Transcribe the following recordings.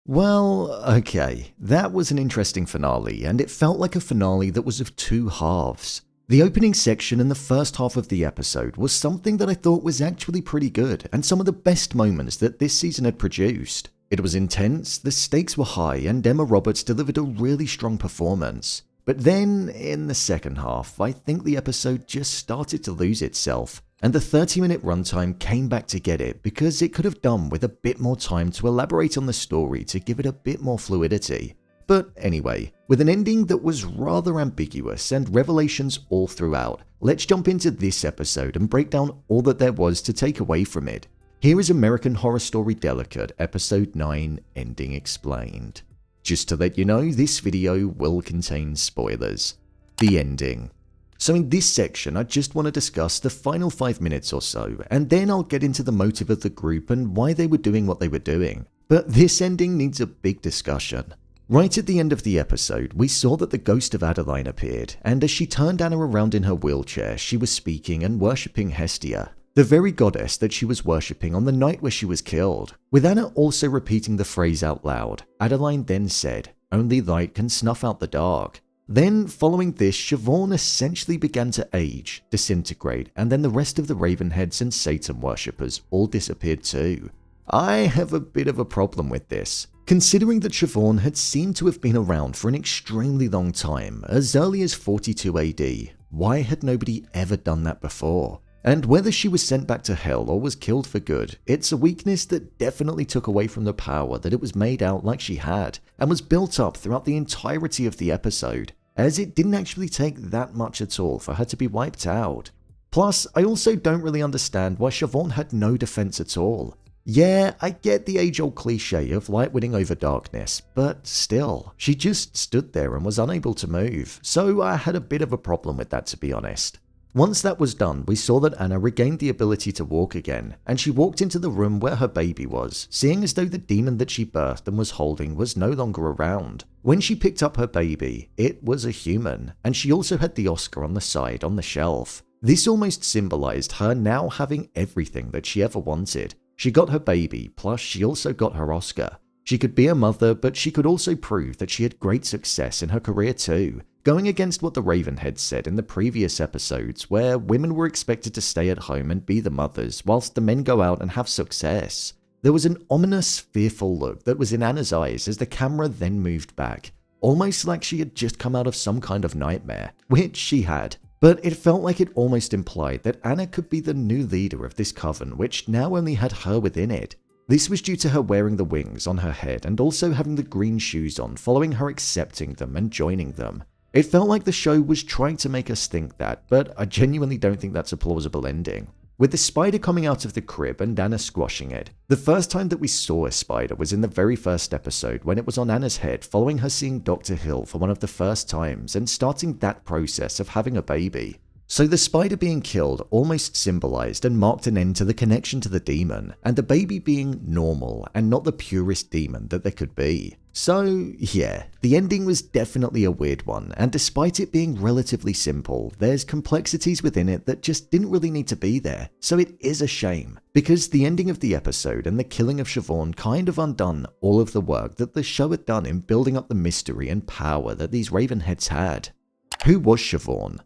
Well, okay, that was an interesting finale, and it felt like a finale that was of two halves. The opening section and the first half of the episode was something that I thought was actually pretty good, and some of the best moments that this season had produced. It was intense, the stakes were high, and Emma Roberts delivered a really strong performance. But then, in the second half, I think the episode just started to lose itself, and the 30-minute runtime came back to get it because it could have done with a bit more time to elaborate on the story to give it a bit more fluidity. But anyway, with an ending that was rather ambiguous and revelations all throughout, let's jump into this episode and break down all that there was to take away from it. Here is American Horror Story Delicate, Episode 9, Ending Explained. Just to let you know, this video will contain spoilers. The ending. So in this section, I just want to discuss the final 5 minutes or so, and then I'll get into the motive of the group and why they were doing what they were doing. But this ending needs a big discussion. Right at the end of the episode, we saw that the ghost of Adeline appeared, and as she turned Anna around in her wheelchair, she was speaking and worshipping Hestia, the very goddess that she was worshipping on the night where she was killed. With Anna also repeating the phrase out loud, Adeline then said, "Only light can snuff out the dark." Then, following this, Siobhan essentially began to age, disintegrate, and then the rest of the Ravenheads and Satan worshippers all disappeared too. I have a bit of a problem with this. Considering that Siobhan had seemed to have been around for an extremely long time, as early as 42 AD, why had nobody ever done that before? And whether she was sent back to hell or was killed for good, it's a weakness that definitely took away from the power that it was made out like she had, and was built up throughout the entirety of the episode, as it didn't actually take that much at all for her to be wiped out. Plus, I also don't really understand why Siobhan had no defense at all. Yeah, I get the age-old cliche of light winning over darkness, but still, she just stood there and was unable to move, so I had a bit of a problem with that, to be honest. Once that was done, we saw that Anna regained the ability to walk again, and she walked into the room where her baby was, seeing as though the demon that she birthed and was holding was no longer around. When she picked up her baby, it was a human, and she also had the Oscar on the side on the shelf. This almost symbolized her now having everything that she ever wanted. She got her baby, plus she also got her Oscar. She could be a mother, but she could also prove that she had great success in her career too, going against what the Ravenheads said in the previous episodes, where women were expected to stay at home and be the mothers, whilst the men go out and have success. There was an ominous, fearful look that was in Anna's eyes as the camera then moved back, almost like she had just come out of some kind of nightmare, which she had. But it felt like it almost implied that Anna could be the new leader of this coven, which now only had her within it. This was due to her wearing the wings on her head and also having the green shoes on following her accepting them and joining them. It felt like the show was trying to make us think that, but I genuinely don't think that's a plausible ending. With the spider coming out of the crib and Anna squashing it, the first time that we saw a spider was in the very first episode when it was on Anna's head following her seeing Dr. Hill for one of the first times and starting that process of having a baby. So the spider being killed almost symbolized and marked an end to the connection to the demon, and the baby being normal and not the purest demon that there could be. So yeah, the ending was definitely a weird one, and despite it being relatively simple, there's complexities within it that just didn't really need to be there, so it is a shame, because the ending of the episode and the killing of Siobhan kind of undone all of the work that the show had done in building up the mystery and power that these Ravenheads had. Who was Siobhan?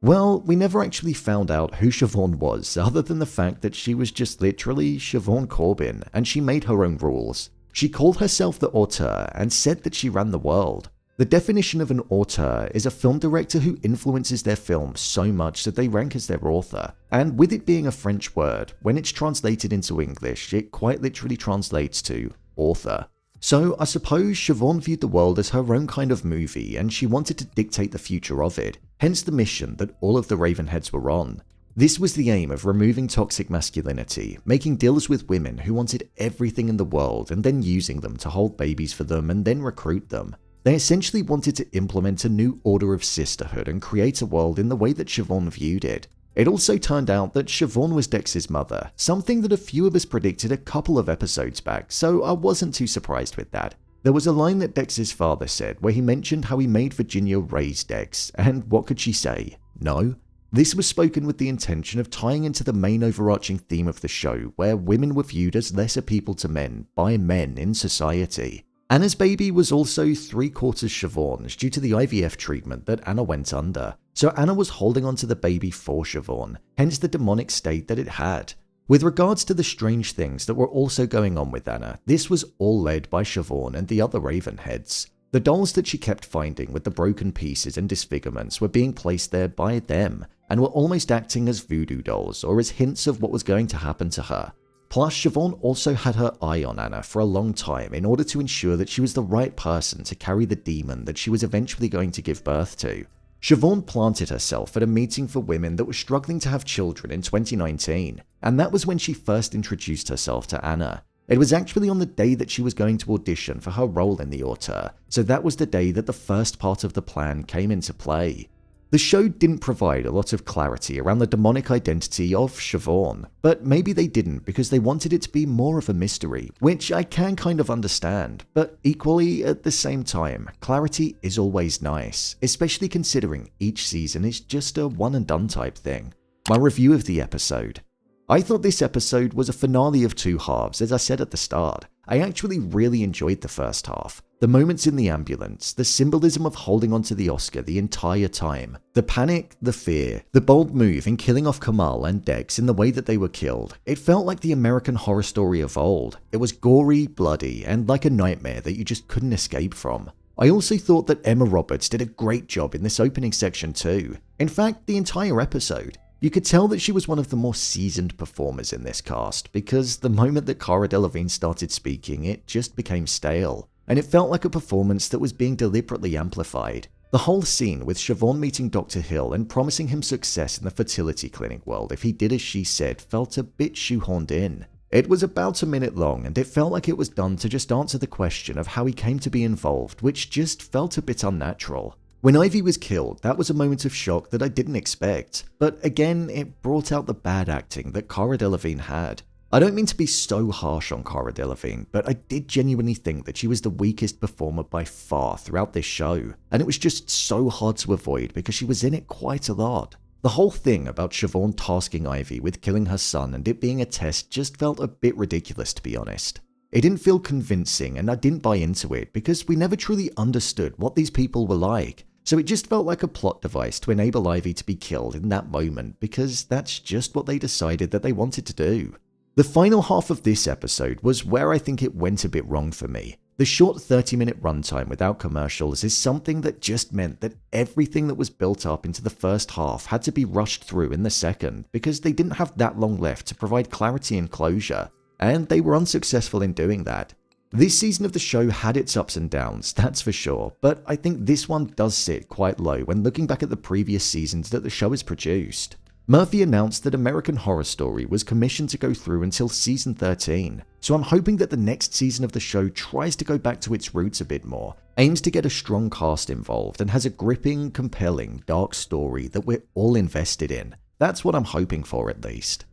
Well, we never actually found out who Siobhan was, other than the fact that she was just literally Siobhan Corbin, and she made her own rules. She called herself the auteur and said that she ran the world. The definition of an auteur is a film director who influences their film so much that they rank as their author, and with it being a French word, when it's translated into English, it quite literally translates to author. So I suppose Siobhan viewed the world as her own kind of movie, and she wanted to dictate the future of it, hence the mission that all of the Ravenheads were on. This was the aim of removing toxic masculinity, making deals with women who wanted everything in the world and then using them to hold babies for them and then recruit them. They essentially wanted to implement a new order of sisterhood and create a world in the way that Siobhan viewed it. It also turned out that Siobhan was Dex's mother, something that a few of us predicted a couple of episodes back, so I wasn't too surprised with that. There was a line that Dex's father said where he mentioned how he made Virginia raise Dex, and what could she say? No? This was spoken with the intention of tying into the main overarching theme of the show, where women were viewed as lesser people to men by men in society. Anna's baby was also 3/4 Siobhan's due to the IVF treatment that Anna went under, so Anna was holding onto the baby for Siobhan, hence the demonic state that it had. With regards to the strange things that were also going on with Anna, this was all led by Siobhan and the other ravenheads. The dolls that she kept finding with the broken pieces and disfigurements were being placed there by them, and were almost acting as voodoo dolls or as hints of what was going to happen to her. Plus, Siobhan also had her eye on Anna for a long time in order to ensure that she was the right person to carry the demon that she was eventually going to give birth to. Siobhan planted herself at a meeting for women that were struggling to have children in 2019, and that was when she first introduced herself to Anna. It was actually on the day that she was going to audition for her role in the auteur, so that was the day that the first part of the plan came into play. The show didn't provide a lot of clarity around the demonic identity of Siobhan, but maybe they didn't because they wanted it to be more of a mystery, which I can kind of understand, but equally at the same time, clarity is always nice, especially considering each season is just a one and done type thing. My review of the episode. I thought this episode was a finale of two halves, as I said at the start. I actually really enjoyed the first half. The moments in the ambulance, the symbolism of holding onto the Oscar the entire time, the panic, the fear, the bold move in killing off Kamal and Dex in the way that they were killed. It felt like the American Horror Story of old. It was gory, bloody, and like a nightmare that you just couldn't escape from. I also thought that Emma Roberts did a great job in this opening section too. In fact, the entire episode. You could tell that she was one of the more seasoned performers in this cast, because the moment that Cara Delevingne started speaking, it just became stale, and it felt like a performance that was being deliberately amplified. The whole scene with Siobhan meeting Dr. Hill and promising him success in the fertility clinic world if he did as she said felt a bit shoehorned in. It was about a minute long, and it felt like it was done to just answer the question of how he came to be involved, which just felt a bit unnatural. When Ivy was killed, that was a moment of shock that I didn't expect, but again, it brought out the bad acting that Cara Delevingne had. I don't mean to be so harsh on Cara Delevingne, but I did genuinely think that she was the weakest performer by far throughout this show, and it was just so hard to avoid because she was in it quite a lot. The whole thing about Siobhan tasking Ivy with killing her son and it being a test just felt a bit ridiculous, to be honest. It didn't feel convincing, and I didn't buy into it because we never truly understood what these people were like. So it just felt like a plot device to enable Ivy to be killed in that moment because that's just what they decided that they wanted to do. The final half of this episode was where I think it went a bit wrong for me. The short 30-minute runtime without commercials is something that just meant that everything that was built up into the first half had to be rushed through in the second because they didn't have that long left to provide clarity and closure, and they were unsuccessful in doing that. This season of the show had its ups and downs, that's for sure, but I think this one does sit quite low when looking back at the previous seasons that the show has produced. Murphy announced that American Horror Story was commissioned to go through until season 13, so I'm hoping that the next season of the show tries to go back to its roots a bit more, aims to get a strong cast involved, and has a gripping, compelling, dark story that we're all invested in. That's what I'm hoping for at least.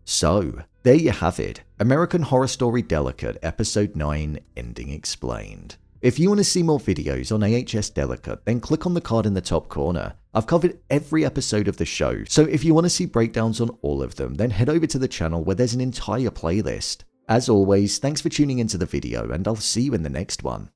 So, there you have it, American Horror Story Delicate Episode 9 Ending Explained. If you want to see more videos on AHS Delicate, then click on the card in the top corner. I've covered every episode of the show, so if you want to see breakdowns on all of them, then head over to the channel where there's an entire playlist. As always, thanks for tuning into the video, and I'll see you in the next one.